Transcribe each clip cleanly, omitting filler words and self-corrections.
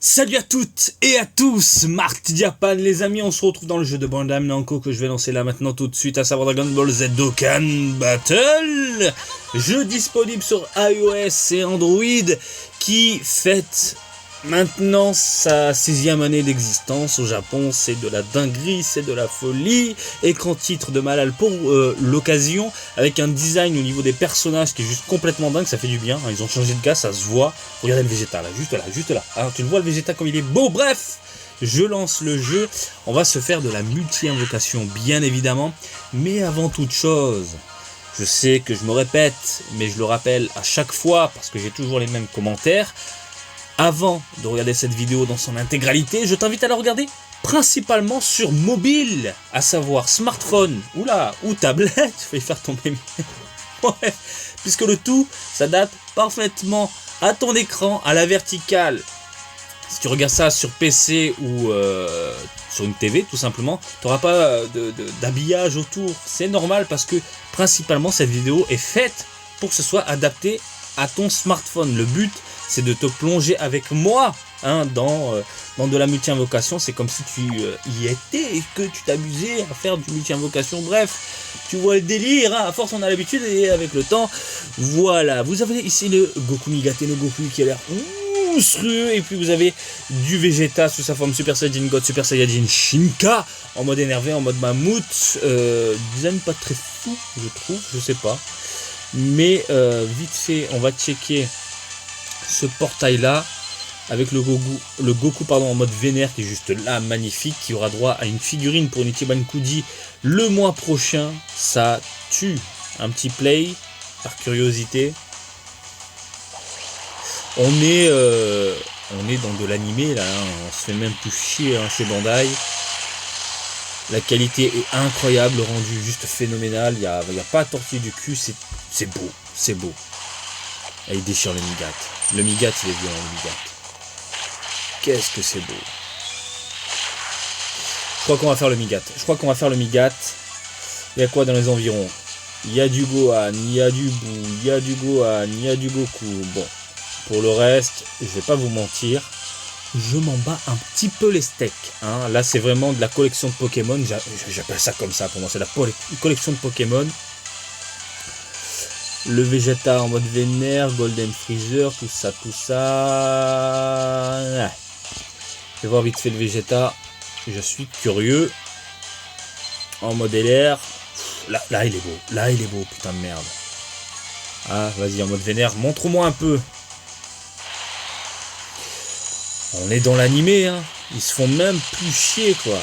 Salut à toutes et à tous, Mark Japan les amis, on se retrouve dans le jeu de Bandai Namco que je vais lancer là maintenant tout de suite, à savoir Dragon Ball Z Dokkan Battle. Jeu disponible sur iOS et Android qui fête maintenant sa 6e année d'existence au Japon. C'est de la dinguerie, c'est de la folie. Écran titre de malade pour l'occasion, avec un design au niveau des personnages qui est juste complètement dingue, ça fait du bien. Ils ont changé de gars, ça se voit. Regardez le Vegeta là, juste là. Alors, tu le vois le Vegeta comme il est beau. Bref, je lance le jeu. On va se faire de la multi-invocation bien évidemment. Mais avant toute chose, je sais que je me répète, mais je le rappelle à chaque fois parce que j'ai toujours les mêmes commentaires. Avant de regarder cette vidéo dans son intégralité, je t'invite à la regarder principalement sur mobile, à savoir smartphone, ou tablette, je vais faire tomber ouais, puisque le tout s'adapte parfaitement à ton écran, à la verticale. Si tu regardes ça sur PC ou sur une TV, tout simplement, tu n'auras pas d'habillage autour. C'est normal parce que principalement cette vidéo est faite pour que ce soit adapté à ton smartphone. Le but, c'est de te plonger avec moi dans de la multi-invocation. C'est comme si tu y étais et que tu t'amusais à faire du multi-invocation. Bref, tu vois le délire, à force on a l'habitude et avec le temps, voilà. Vous avez ici le Goku Migate no Goku qui a l'air monstrueux, et puis vous avez du Vegeta sous sa forme Super Saiyajin God, Super Saiyajin Shinka, en mode énervé, en mode mammouth. Design pas très fou, je trouve, je sais pas. Mais vite fait, on va checker ce portail là avec le Goku en mode vénère qui est juste là, magnifique, qui aura droit à une figurine pour une Ichiban Kuji le mois prochain. Ça tue. Un petit play par curiosité. On est dans de l'animé là, on se fait même plus chier chez Bandai. La qualité est incroyable, le rendu juste phénoménal, il y a pas à tortiller du cul, c'est beau. Et il déchire le Migat. Le Migat, il est violent, le Migat. Qu'est-ce que c'est beau. Je crois qu'on va faire le Migat. Il y a quoi dans les environs? Il y a du Gohan, il y a du Buu, il y a du Gohan, il y a du Goku. Bon, pour le reste, je vais pas vous mentir, je m'en bats un petit peu les steaks. Là, c'est vraiment de la collection de Pokémon. J'appelle ça comme ça pour moi. C'est la collection de Pokémon. Le Vegeta en mode vénère, Golden Freezer, tout ça. Ouais. Je vais voir vite fait le Vegeta. Je suis curieux. En mode LR. Là, il est beau. Là, il est beau, putain de merde. Vas-y, en mode vénère. Montre-moi un peu. On est dans l'animé, Ils se font même plus chier, quoi.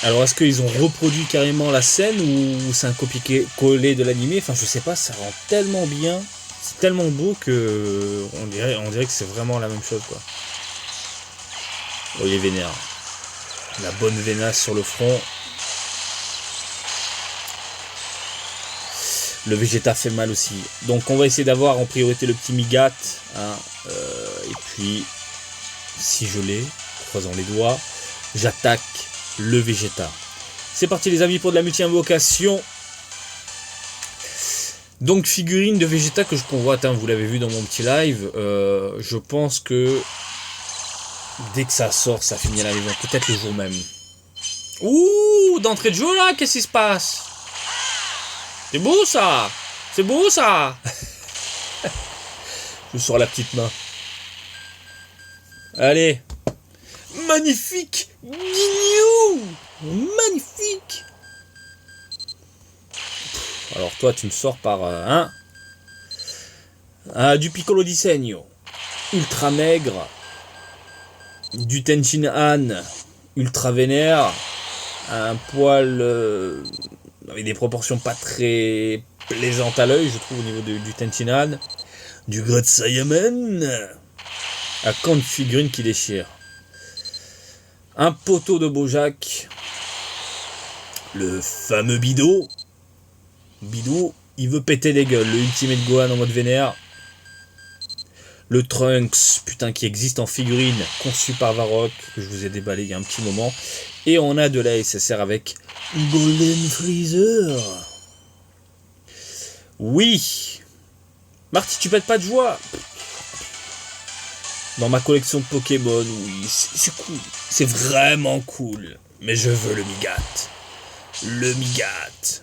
Alors, est-ce qu'ils ont reproduit carrément la scène ou c'est un copier-coller de l'animé? Enfin, je sais pas, ça rend tellement bien. C'est tellement beau que on dirait que c'est vraiment la même chose, quoi. Oh, il est vénère. La bonne vénasse sur le front. Le Vegeta fait mal aussi. Donc, on va essayer d'avoir en priorité le petit Migat. Et puis, si je l'ai, croisons les doigts, j'attaque le Vegeta. C'est parti les amis pour de la multi-invocation. Donc figurine de Vegeta que je convoite, vous l'avez vu dans mon petit live. Je pense que dès que ça sort, ça finit à la maison, peut-être le jour même. Ouh, d'entrée de jeu là, qu'est-ce qui se passe? C'est beau ça. Je sors la petite main. Allez. Magnifique. Guignou. Magnifique. Alors toi tu me sors par du Piccolo di Segno ultra maigre, du Tenshin Han ultra vénère, un poil avec des proportions pas très plaisantes à l'œil, je trouve, au niveau du Tenshin Han, du God Saiyaman, un camp de figurines qui déchire, un poteau de Bojack, le fameux Bidou, il veut péter les gueules, le Ultimate Gohan en mode vénère, le Trunks, putain, qui existe en figurine, conçu par Varrock, que je vous ai déballé il y a un petit moment, et on a de la SSR avec Golden Freezer. Oui, Marty, tu pètes pas de joie. dans ma collection de Pokémon, oui, c'est cool. C'est vraiment cool. Mais je veux le Migat. Le Migat.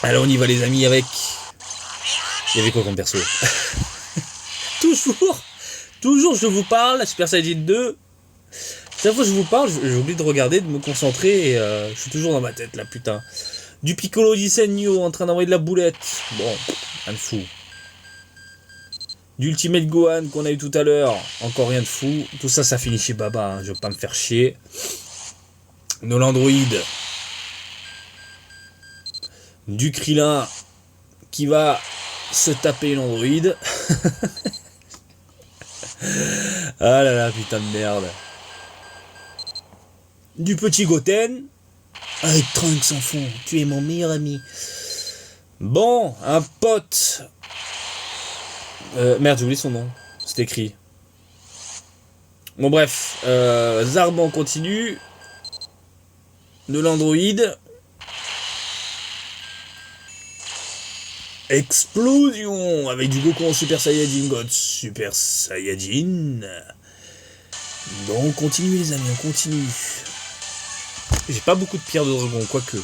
Alors on y va les amis avec... Il y avait quoi comme perso? Toujours je vous parle, Super Saiyan 2. Chaque fois que je vous parle, j'oublie de regarder, de me concentrer, et je suis toujours dans ma tête là, putain. Du Piccolo di Segno en train d'envoyer de la boulette. Bon, rien de fou. Du Ultimate Gohan qu'on a eu tout à l'heure, encore rien de fou. Tout ça, ça finit chez Baba, hein. Je veux pas me faire chier. De l'Android. Du Krillin qui va se taper une Android. Ah là là, putain de merde. Du petit Goten. Avec Trunks en fond, tu es mon meilleur ami. Bon, un pote. Merde, j'ai oublié son nom. C'est écrit. Bon bref, Zarbon continue. De l'Android. Explosion avec du Goku en Super Saiyajin God Super Saiyajin. Donc on continue les amis, on continue. J'ai pas beaucoup de pierres de dragon, quoique.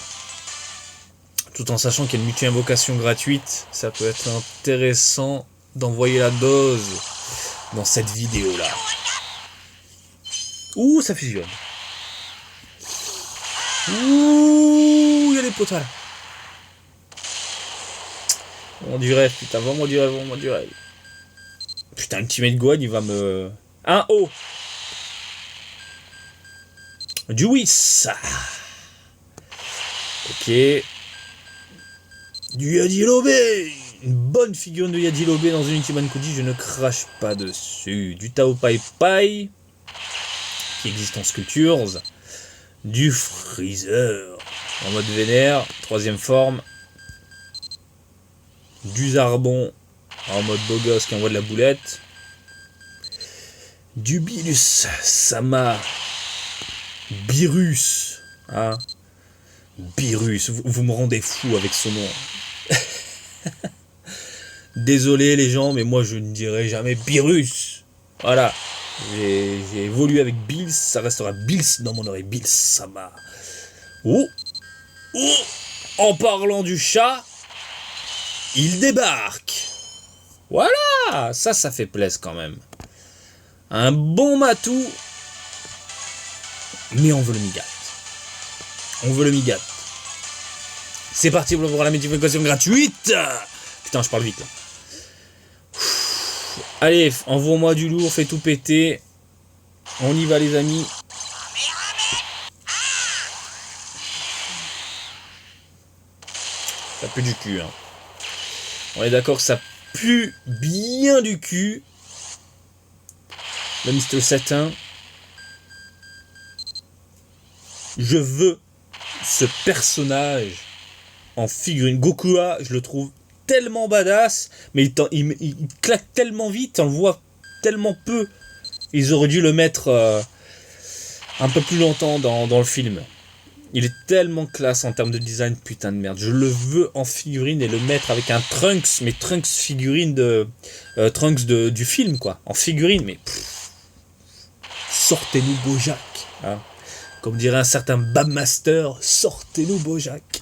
Tout en sachant qu'il y a une multi-invocation gratuite, ça peut être intéressant d'envoyer la dose dans cette vidéo là. Ouh, ça fusionne. Ouh, il y a des potas là. On du rêve, putain, vraiment du rêve, vraiment du rêve. Putain, Ultimate Gohan, il va me... Un haut. Du Whis. Ok. Du Yajirobe. Une bonne figurine de Yajirobe dans une Ultimate Koji, je ne crache pas dessus. Du Tao Pai Pai, qui existe en Sculptures. Du Freezer, en mode vénère, troisième forme. Du Zarbon, en mode beau gosse qui envoie de la boulette. Du Bilus Sama. Birus. Hein? Birus, vous me rendez fou avec ce nom. Désolé les gens, mais moi je ne dirai jamais Birus. Voilà. J'ai évolué avec Bills, ça restera Bills dans mon oreille. Bills Sama. Oh! Oh! En parlant du chat, il débarque. Voilà! Ça fait plaisir quand même. Un bon matou. Mais on veut le Migat. On veut le Migat. C'est parti pour la multiplication gratuite. Putain, je parle vite là. Allez, envoie-moi du lourd, fais tout péter. On y va les amis. Ça pue du cul, hein. On est d'accord que ça pue bien du cul. Le Mr. Satin. Je veux ce personnage en figurine. Gokua, je le trouve tellement badass, mais il claque tellement vite, on le voit tellement peu. Ils auraient dû le mettre un peu plus longtemps dans le film. Il est tellement classe en termes de design, putain de merde. Je le veux en figurine et le mettre avec un Trunks, mais Trunks figurine de... Trunks du film, quoi. En figurine, mais... Sortez-nous Bojack, hein. Comme dirait un certain Babmaster, sortez-nous Bojack.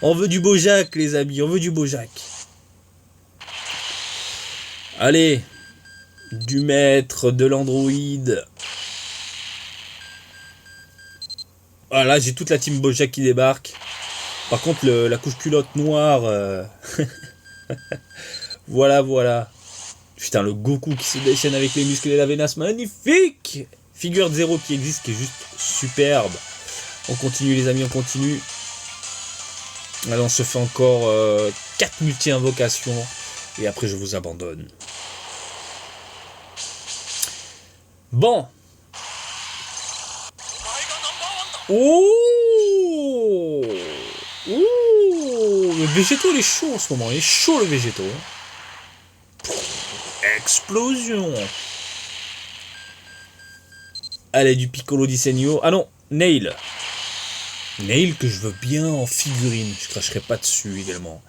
On veut du Bojack, les amis, on veut du Bojack. Allez, du maître, de l'androïde. Voilà, j'ai toute la team Bojack qui débarque. Par contre, la couche culotte noire... voilà. Putain, le Goku qui se déchaîne avec les muscles et la vénasse, magnifique. Figure de 0 qui existe, qui est juste superbe. On continue les amis, on continue. Allez, on se fait encore 4 multi-invocations. Et après je vous abandonne. Bon. Oh, le végétaux il est chaud en ce moment. Il est chaud le végétaux. Explosion. Allez, du Piccolo di Segno. Ah non, Nail. Nail que je veux bien en figurine. Je cracherai pas dessus également.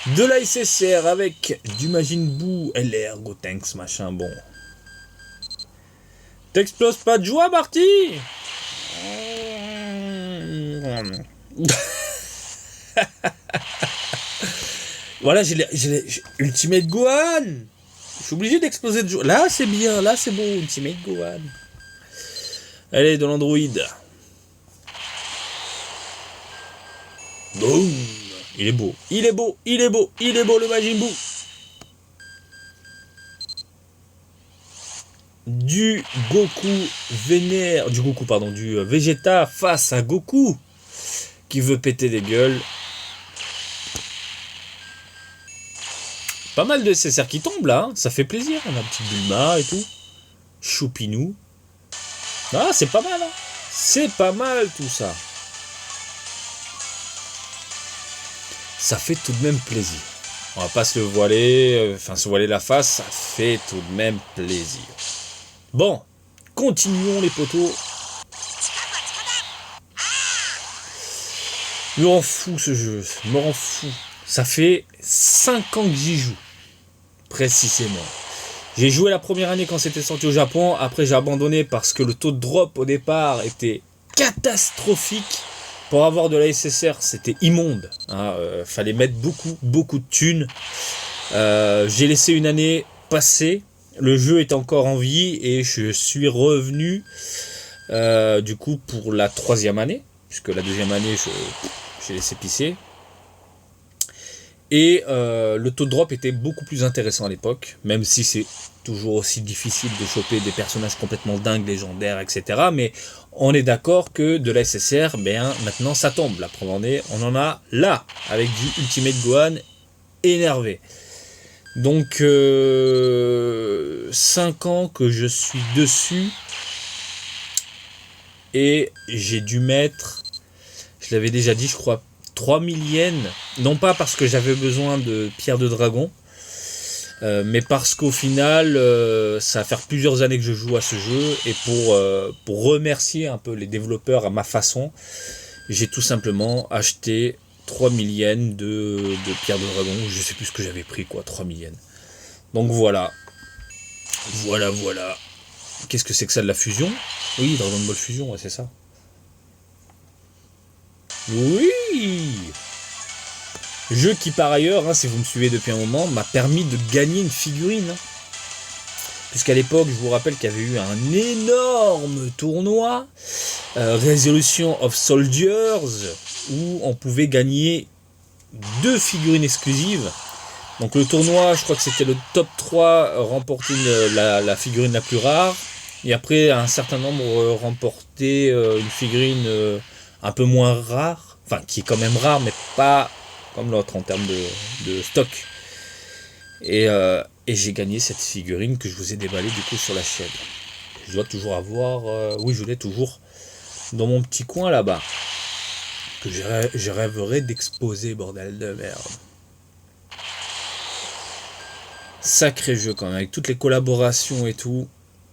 De la SSR avec du Majin Buu LR Gotenks machin bon. T'exploses pas de joie, Marty? Voilà, j'ai Ultimate Gohan. Je suis obligé d'exploser de joie. Là, c'est bien, là, c'est beau, Ultimate Gohan. Allez, de l'Android. Boum. Il est beau, il est beau, il est beau, il est beau le Majin Buu. Du Vegeta face à Goku qui veut péter des gueules. Pas mal de SSR qui tombent là, hein. Ça fait plaisir. On a un petit Bulma et tout. Choupinou. Ah, c'est pas mal, hein. C'est pas mal tout ça. Ça fait tout de même plaisir. On va pas se le voiler, se voiler la face, ça fait tout de même plaisir. Bon, continuons les potos. Me rend fou ce jeu, me rend fou. Ça fait 5 ans que j'y joue, précisément. J'ai joué la première année quand c'était sorti au Japon, après j'ai abandonné parce que le taux de drop au départ était catastrophique. Pour avoir de la SSR, c'était immonde. Hein, fallait mettre beaucoup de thunes. J'ai laissé une année passer. Le jeu est encore en vie et je suis revenu du coup pour la 3e année, puisque la 2e année j'ai laissé pisser. Et le taux de drop était beaucoup plus intéressant à l'époque, même si c'est toujours aussi difficile de choper des personnages complètement dingues, légendaires, etc. Mais on est d'accord que de la SSR, maintenant ça tombe. La preuve en est, on en a là, avec du Ultimate Gohan énervé. Donc 5 ans que je suis dessus, et j'ai dû mettre, je l'avais déjà dit je crois, 3000 yens, non pas parce que j'avais besoin de pierres de dragon, mais parce qu'au final, ça va faire plusieurs années que je joue à ce jeu, et pour remercier un peu les développeurs à ma façon, j'ai tout simplement acheté 3000 yens de pierres de dragon, je sais plus ce que j'avais pris, 3000 yens. Donc voilà. Qu'est-ce que c'est que ça, de la fusion? Oui, Dragon Ball Fusion, ouais, c'est ça. Oui! Jeu qui par ailleurs, si vous me suivez depuis un moment, m'a permis de gagner une figurine. Puisqu'à l'époque, je vous rappelle qu'il y avait eu un énorme tournoi, Resolution of Soldiers, où on pouvait gagner 2 figurines exclusives. Donc le tournoi, je crois que c'était le top 3 remportait la figurine la plus rare. Et après, un certain nombre remportait une figurine un peu moins rare. Enfin, qui est quand même rare, mais pas comme l'autre en termes de stock. Et j'ai gagné cette figurine que je vous ai déballée du coup sur la chaîne. Je dois toujours avoir... oui, je l'ai toujours dans mon petit coin là-bas. Que je rêverais d'exposer, bordel de merde. Sacré jeu quand même, avec toutes les collaborations et tout.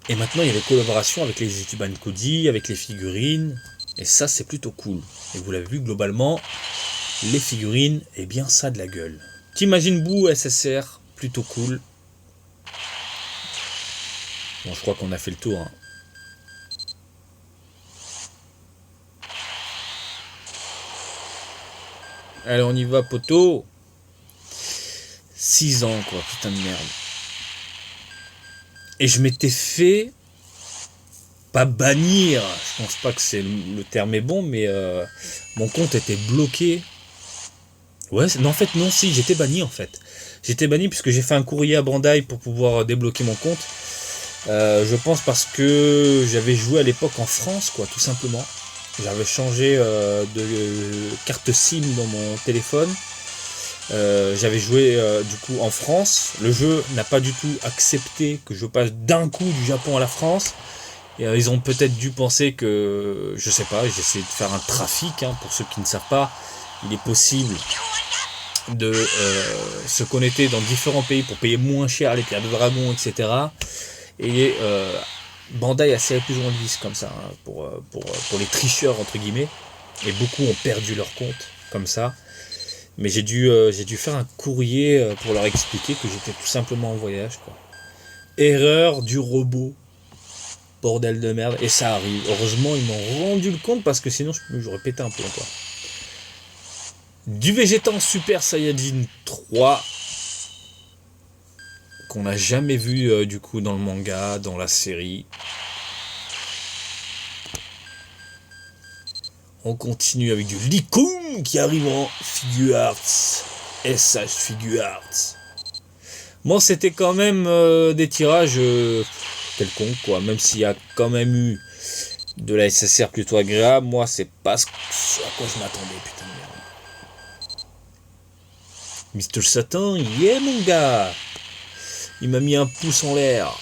Et maintenant il y a des collaborations avec les Ichiban Kodi, avec les figurines. Et ça c'est plutôt cool. Et vous l'avez vu globalement, les figurines, ça a de la gueule. T'imagines Buu SSR, plutôt cool. Bon, je crois qu'on a fait le tour. Hein. Allez, on y va, poteau. 6 ans, putain de merde. Et je m'étais fait... pas bannir, je pense pas que le terme est bon, mais mon compte était bloqué. Ouais, non, en fait, non, si, j'étais banni, en fait. J'étais banni puisque j'ai fait un courrier à Bandai pour pouvoir débloquer mon compte. Je pense parce que j'avais joué à l'époque en France, tout simplement. J'avais changé de carte SIM dans mon téléphone. J'avais joué du coup en France. Le jeu n'a pas du tout accepté que je passe d'un coup du Japon à la France. Et ils ont peut-être dû penser que, je sais pas, j'essaie de faire un trafic, pour ceux qui ne savent pas. Il est possible de se connecter dans différents pays pour payer moins cher les pierres de dragon, etc. Et Bandai a serré plus ou moins le vis comme ça, pour les tricheurs entre guillemets. Et beaucoup ont perdu leur compte comme ça. Mais j'ai dû faire un courrier pour leur expliquer que j'étais tout simplement en voyage, quoi. Erreur du robot. Bordel de merde. Et ça arrive. Heureusement, ils m'ont rendu le compte parce que sinon, j'aurais pété un plomb, quoi. Du Végétan Super Saiyajin 3. Qu'on n'a jamais vu, du coup, dans le manga, dans la série. On continue avec du Licum qui arrive en Figure Arts. SH Figure Arts. Bon, c'était quand même des tirages quelconques, quoi. Même s'il y a quand même eu de la SSR plutôt agréable, moi, c'est pas ce à quoi je m'attendais, putain de merde. Mr. Satan, yeah, mon gars. Il m'a mis un pouce en l'air.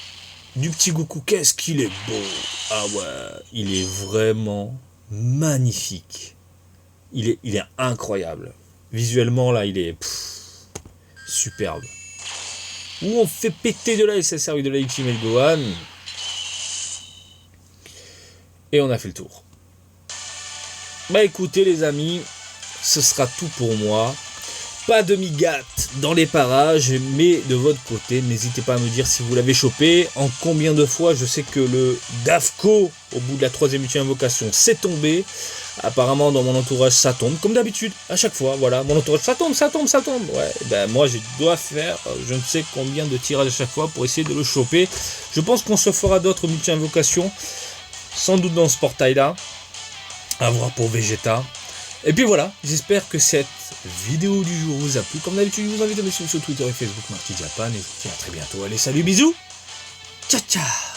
Du petit Goku, qu'est-ce qu'il est beau. Ah ouais, il est vraiment magnifique. Il est incroyable. Visuellement, là, il est superbe. Où on fait péter de la SSR avec de la Ultimate Gohan. Et on a fait le tour. Bah écoutez les amis, ce sera tout pour moi. Pas de Migat dans les parages, mais de votre côté, n'hésitez pas à me dire si vous l'avez chopé, en combien de fois. Je sais que le Dafko, au bout de la 3e invocation, c'est tombé. Apparemment, dans mon entourage, ça tombe, comme d'habitude, à chaque fois, voilà. Mon entourage, ça tombe. Ouais, ben moi, je dois faire je ne sais combien de tirages à chaque fois pour essayer de le choper. Je pense qu'on se fera d'autres multi-invocations, sans doute dans ce portail-là. À voir pour Vegeta. Et puis voilà, j'espère que cette vidéo du jour vous a plu. Comme d'habitude, je vous invite à me suivre sur Twitter et Facebook, Marty Japan. Et je vous dis à très bientôt. Allez, salut, bisous. Ciao, ciao.